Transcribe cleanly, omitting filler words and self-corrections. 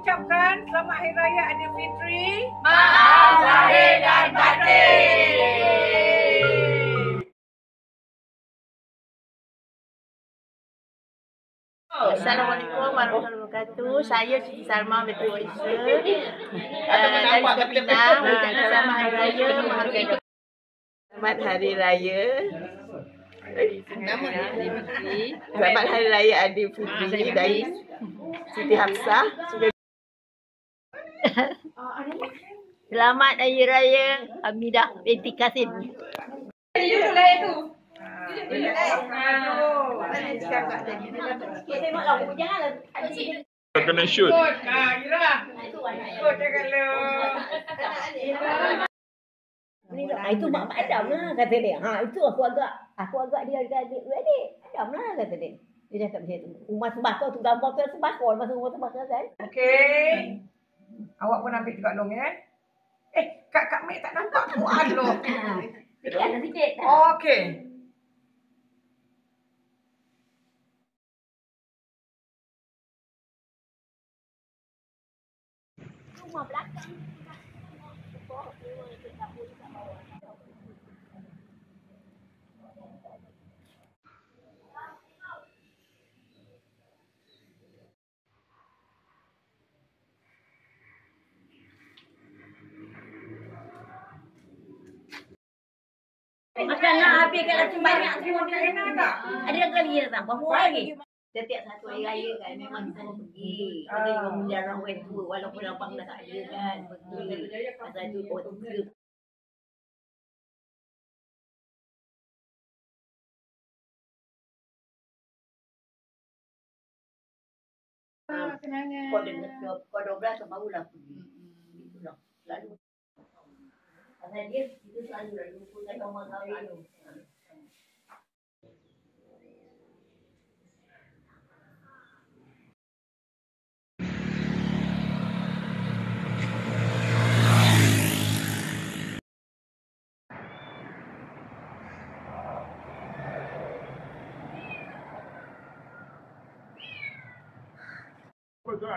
mengucapkan Selamat Hari Raya Aidilfitri. Maaf lahir dan batin. Assalamualaikum warahmatullahi wabarakatuh. Saya Siti Salma binti Waisa dari Suka Pinang. Mengucapkan Selamat Hari Raya menghargai. Selamat Hari Raya. Selamat Hari Raya Aidilfitri dari Siti Hafsah. Selamat Hari Raya Hamidah binti Kasim. Duduklah itu. Kena shoot. Ira. Ikut cakap lu. Itu Mak Adam lah kata dia. Itu aku agak dia adik Adam lah kata dia. Dia cakap macam tu. Rumah sembako tu gambar tu sembako masa rumah sembako kan. Okey. Awak pun ambil juga long ya. Kak Mek tak nampak tu long. Sikit sikit. Okey. Rumah belakang. Makan nak habis kat dalam banyak semua tak? Ada lagi tak? Berapa lagi? Setiap satu hari raya kan memang kita pergi. Kita juga mulia orang tua walaupun abang dah tak ada kan. Pergi. Pasal tu orang tua. Kau 12 barulah pergi. Itulah. Selalu. Pasal dia selalu dah lupakan orang kahwin tu. Apa tu?